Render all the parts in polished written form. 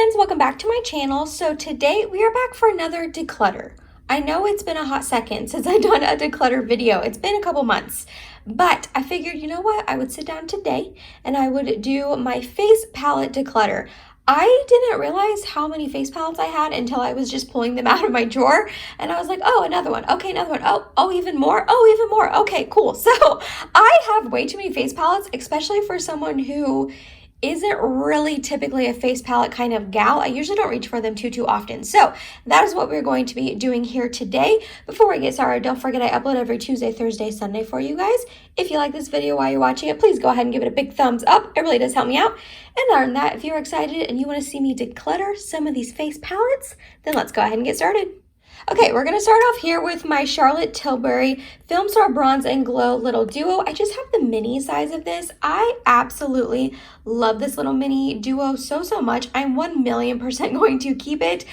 friends, welcome back to my channel. So today we are back for another declutter. I know it's been a hot second since I've done a declutter video. It's been a couple months, but I figured, you know what? I would sit down today and I would do my face palette declutter. I didn't realize how many face palettes I had until I was just pulling them out of my drawer, and I was like, oh, another one. Okay, another one. Oh, even more. Oh, even more. Okay, cool. So I have way too many face palettes, especially for someone who isn't really typically a face palette kind of gal. I usually don't reach for them too often. So that is what we're going to be doing here today. Before we get started, don't forget I upload every Tuesday, Thursday, Sunday for you guys. If you like this video while you're watching it, please go ahead and give it a big thumbs up. It really does help me out. And other than that, if you're excited and you want to see me declutter some of these face palettes, then let's go ahead and get started. Okay, we're going to start off here with my Charlotte Tilbury Film Star Bronze and Glow Little Duo. I just have the mini size of this. I absolutely love this little mini duo so much. I'm 1,000,000% going to keep it.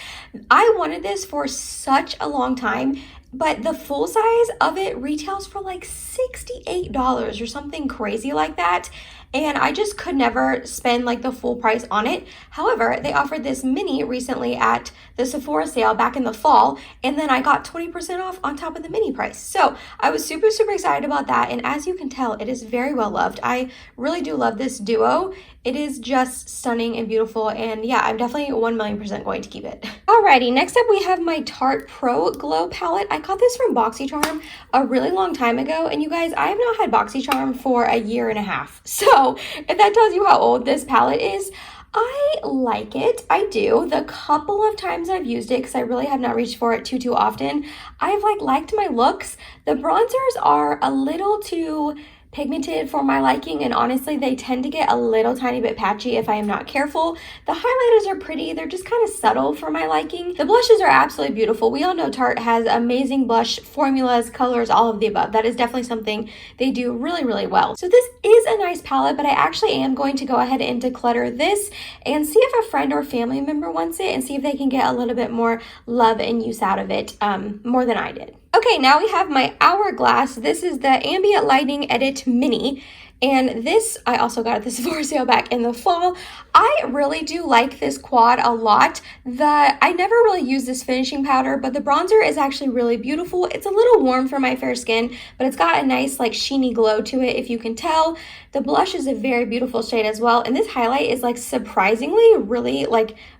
I wanted this for such a long time, but the full size of it retails for like $68 or something crazy like that. And I just could never spend like the full price on it. However, they offered this mini recently at the Sephora sale back in the fall, and then I got 20% off on top of the mini price. So I was super excited about that, and as you can tell, it is very well loved. I really do love this duo. It is just stunning and beautiful, and yeah, I'm definitely 1,000,000% going to keep it. Alrighty, next up we have my Tarte Pro Glow palette. I got this from BoxyCharm a really long time ago, and you guys, I have not had BoxyCharm for a year and a half. So if that tells you how old this palette is, I like it. I do. The couple of times I've used it, because I really have not reached for it too often, I've liked my looks. The bronzers are a little too pigmented for my liking, and honestly they tend to get a little tiny bit patchy if I am not careful. The highlighters are pretty, they're just kind of subtle for my liking. The blushes are absolutely beautiful. We all know Tarte has amazing blush formulas, colors, all of the above. That is definitely something they do really well. So this is a nice palette, but I actually am going to go ahead and declutter this and see if a friend or family member wants it and see if they can get a little bit more love and use out of it more than I did. Okay, now we have my Hourglass. This is the Ambient Lighting Edit Mini, and this I also got at the Sephora sale back in the fall. I really do like this quad a lot. I never really use this finishing powder, but the bronzer is actually really beautiful. It's a little warm for my fair skin, but it's got a nice sheeny glow to it, if you can tell. The blush is a very beautiful shade as well, and this highlight is surprisingly really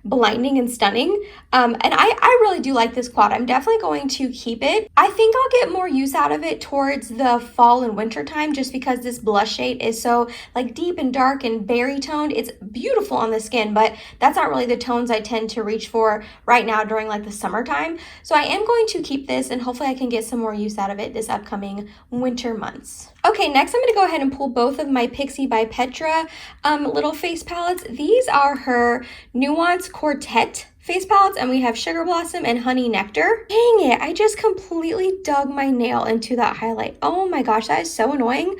blinding and stunning. And I really do like this quad. I'm definitely going to keep it. I think I'll get more use out of it towards the fall and winter time, just because this blush shade is so deep and dark and berry toned. It's beautiful on the skin, but that's not really the tones I tend to reach for right now during the summertime. So I am going to keep this, and hopefully I can get some more use out of it this upcoming winter months. Okay, next I'm going to go ahead and pull both of my Pixi by Petra little face palettes. These are her Nuance Quartet face palettes, and we have Sugar Blossom and Honey Nectar. Dang it, I just completely dug my nail into that highlight. Oh my gosh, that is so annoying.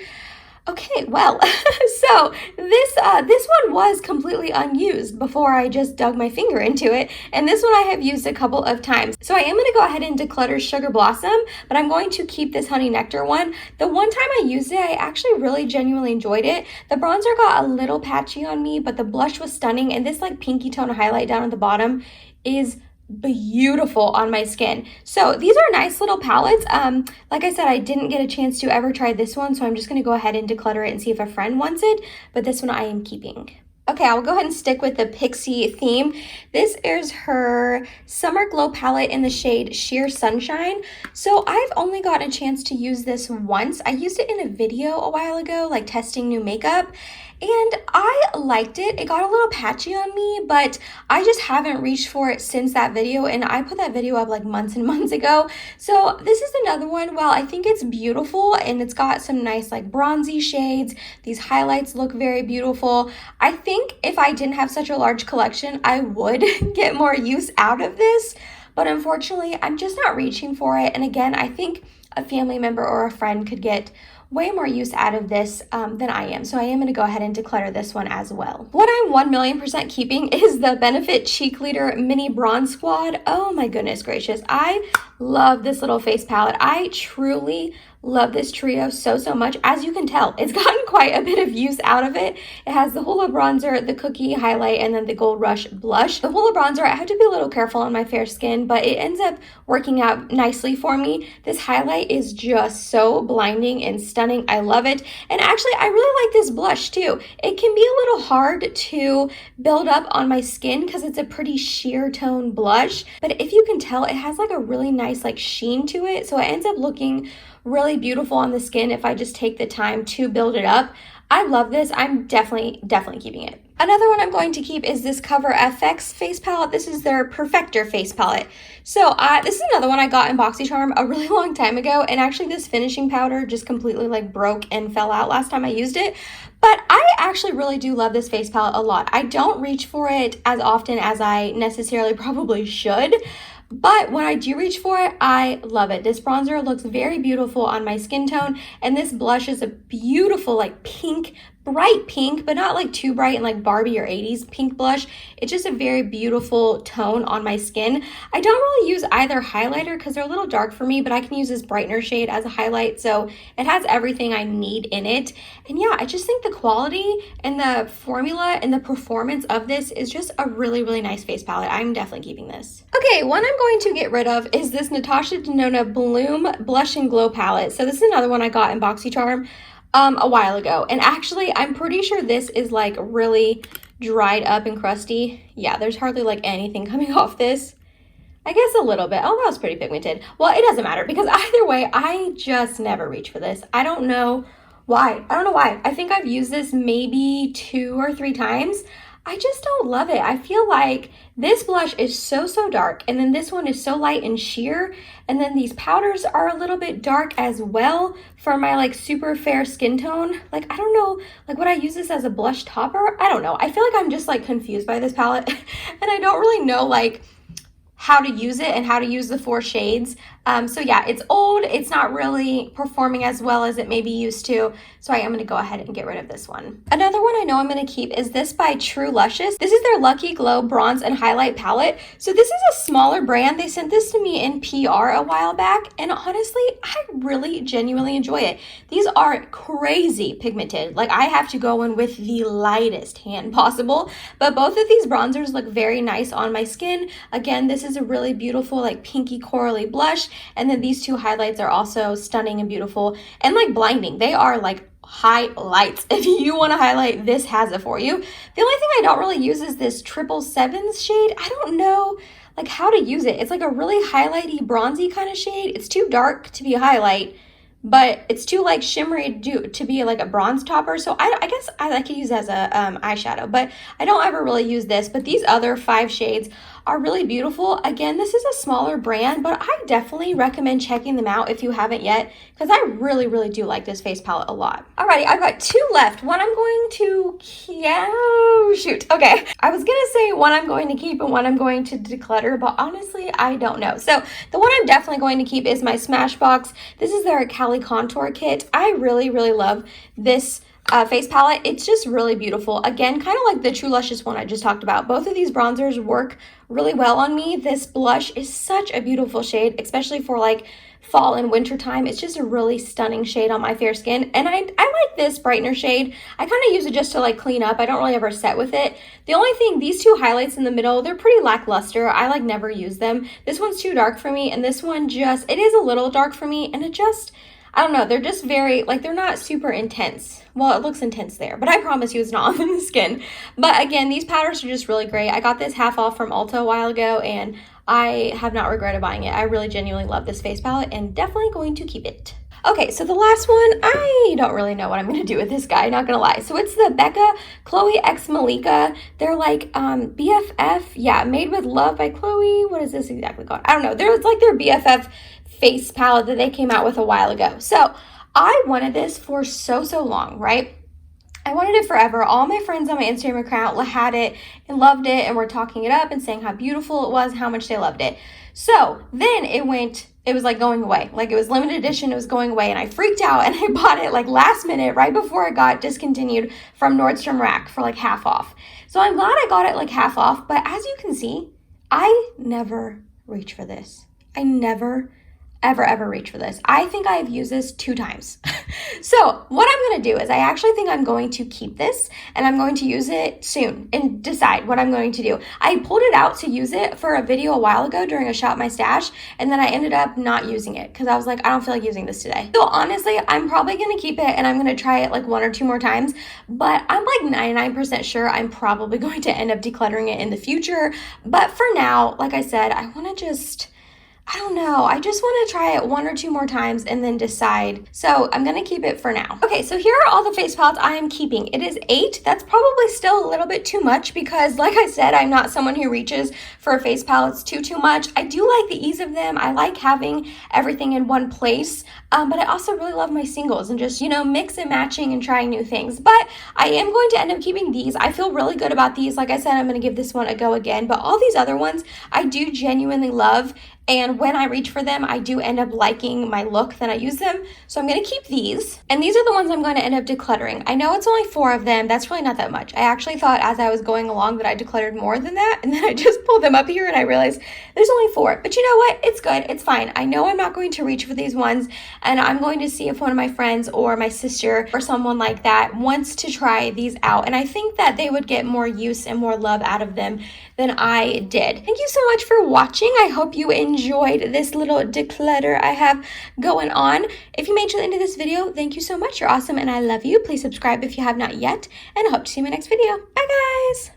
Okay, well, so this one was completely unused before I just dug my finger into it, and this one I have used a couple of times. So I am going to go ahead and declutter Sugar Blossom, but I'm going to keep this Honey Nectar one. The one time I used it, I actually really genuinely enjoyed it. The bronzer got a little patchy on me, but the blush was stunning, and this pinky tone highlight down at the bottom is beautiful on my skin. So these are nice little palettes. Like I said, I didn't get a chance to ever try this one, so I'm just going to go ahead and declutter it and see if a friend wants it, but this one I am keeping. Okay, I'll go ahead and stick with the Pixi theme. This is her Summer Glow palette in the shade Sheer Sunshine. So I've only gotten a chance to use this once. I used it in a video a while ago, testing new makeup, and I liked it. It got a little patchy on me, but I just haven't reached for it since that video, and I put that video up months and months ago. So this is another one. While I think it's beautiful and it's got some nice bronzy shades, these highlights look very beautiful. I think if I didn't have such a large collection, I would get more use out of this, but unfortunately I'm just not reaching for it. And again, I think a family member or a friend could get way more use out of this than I am. So I am going to go ahead and declutter this one as well. What I'm 1,000,000% keeping is the Benefit Cheek Leader Mini Bronze Squad. Oh my goodness gracious. I love this little face palette. I truly Love this trio so, so much. As you can tell, it's gotten quite a bit of use out of it. It has the Hoola bronzer, the Cookie highlight, and then the Gold Rush blush. The Hoola bronzer, I have to be a little careful on my fair skin, but it ends up working out nicely for me. This highlight is just so blinding and stunning. I love it. And actually, I really like this blush too. It can be a little hard to build up on my skin because it's a pretty sheer tone blush. But if you can tell, it has like a really nice like sheen to it. So it ends up looking really beautiful on the skin if I just take the time to build it up. I love this. I'm definitely keeping it. Another one I'm going to keep is this Cover FX face palette. This is their Perfector face palette. So this is another one I got in BoxyCharm a really long time ago, and actually this finishing powder just completely like broke and fell out last time I used it. But I actually really do love this face palette a lot. I don't reach for it as often as I necessarily probably should, but when I do reach for it, I love it. This bronzer looks very beautiful on my skin tone, and this blush is a beautiful like pink, bright pink, but not like too bright and like Barbie or 80s pink blush. It's just a very beautiful tone on my skin. I don't really use either highlighter because they're a little dark for me, but I can use this brightener shade as a highlight, so it has everything I need in it. And yeah, I just think the quality and the formula and the performance of this is just a really, really nice face palette. I'm definitely keeping this. Okay, one I'm going to get rid of is this Natasha Denona Bloom Blush and Glow palette. So this is another one I got in BoxyCharm a while ago, and actually I'm pretty sure this is like really dried up and crusty. Yeah, there's hardly like anything coming off this. I guess a little bit. Oh, that was pretty pigmented. Well, it doesn't matter because either way, I just never reach for this. I don't know why. I think I've used this maybe 2 or 3 times. I just don't love it. I feel like this blush is so dark, and then this one is so light and sheer, and then these powders are a little bit dark as well for my like super fair skin tone. Like, I don't know, like would I use this as a blush topper? I don't know. I feel like I'm just like confused by this palette and I don't really know like how to use it and how to use the 4 shades. So yeah, it's old. It's not really performing as well as it maybe used to. So I am going to go ahead and get rid of this one. Another one I know I'm going to keep is this by True Luscious. This is their Lucky Glow Bronze and Highlight Palette. So this is a smaller brand. They sent this to me in PR a while back, and honestly, I really genuinely enjoy it. These are crazy pigmented. Like, I have to go in with the lightest hand possible, but both of these bronzers look very nice on my skin. Again, this is a really beautiful like pinky corally blush, and then these 2 highlights are also stunning and beautiful and like blinding. They are like highlights. If you want to highlight, this has it for you. The only thing I don't really use is this 777 shade. I don't know like how to use it. It's like a really highlighty bronzy kind of shade. It's too dark to be a highlight, but it's too like shimmery to be like a bronze topper. So I guess I like to use it as a eyeshadow, but I don't ever really use this. But these other 5 shades are really beautiful. Again, this is a smaller brand, but I definitely recommend checking them out if you haven't yet, because I really do like this face palette a lot. Alrighty, I've got 2 left. One I'm going to, oh shoot, okay. I was gonna say one I'm going to keep and one I'm going to declutter, but honestly, I don't know. So the one I'm definitely going to keep is my Smashbox. This is their Cali Contour Kit. I really love this face palette. It's just really beautiful. Again, kind of like the True Luscious one I just talked about. Both of these bronzers work really well on me. This blush is such a beautiful shade, especially for like fall and winter time. It's just a really stunning shade on my fair skin, and I like this brightener shade. I kind of use it just to like clean up. I don't really ever set with it. The only thing, these 2 highlights in the middle, they're pretty lackluster. I like never use them. This one's too dark for me, and this one just, it is a little dark for me, and it just, I don't know, they're just very, like, they're not super intense. Well, it looks intense there, but I promise you it's not on the skin. But again, these powders are just really great. I got this half off from Ulta a while ago, and I have not regretted buying it. I really genuinely love this face palette and definitely going to keep it. Okay, so the last one, I don't really know what I'm going to do with this guy, not going to lie. So it's the Becca Chloe X Malika. They're like BFF, yeah, Made with Love by Chloe. What is this exactly called? I don't know. It's like their BFF face palette that they came out with a while ago. So I wanted this for so long, right? I wanted it forever. All my friends on my Instagram account had it and loved it and were talking it up and saying how beautiful it was, how much they loved it. So then it was like going away. Like, it was limited edition, it was going away, and I freaked out and I bought it like last minute right before it got discontinued from Nordstrom Rack for like half off. So I'm glad I got it like half off, but as you can see, I never reach for this. I never ever reach for this. I think I've used this 2 times. So what I'm going to do is I actually think I'm going to keep this and I'm going to use it soon and decide what I'm going to do. I pulled it out to use it for a video a while ago during a Shop My Stash, and then I ended up not using it because I was like, I don't feel like using this today. So honestly, I'm probably going to keep it and I'm going to try it like 1 or 2 more times, but I'm like 99% sure I'm probably going to end up decluttering it in the future. But for now, like I said, I want to I don't know. I just want to try it 1 or 2 more times and then decide. So I'm going to keep it for now. Okay, so here are all the face palettes I am keeping. It is 8. That's probably still a little bit too much because, like I said, I'm not someone who reaches for face palettes too much. I do like the ease of them. I like having everything in one place, but I also really love my singles and just, mix and matching and trying new things. But I am going to end up keeping these. I feel really good about these. Like I said, I'm going to give this one a go again, but all these other ones I do genuinely love. And when I reach for them, I do end up liking my look, then I use them. So I'm going to keep these. And these are the ones I'm going to end up decluttering. I know it's only 4 of them. That's really not that much. I actually thought as I was going along that I decluttered more than that. And then I just pulled them up here and I realized there's only 4. But you know what? It's good. It's fine. I know I'm not going to reach for these ones. And I'm going to see if one of my friends or my sister or someone like that wants to try these out. And I think that they would get more use and more love out of them than I did. Thank you so much for watching. I hope you enjoyed this little declutter I have going on. If you made it to the end of this video, thank you so much. You're awesome and I love you. Please subscribe if you have not yet, and I hope to see you in my next video. Bye guys!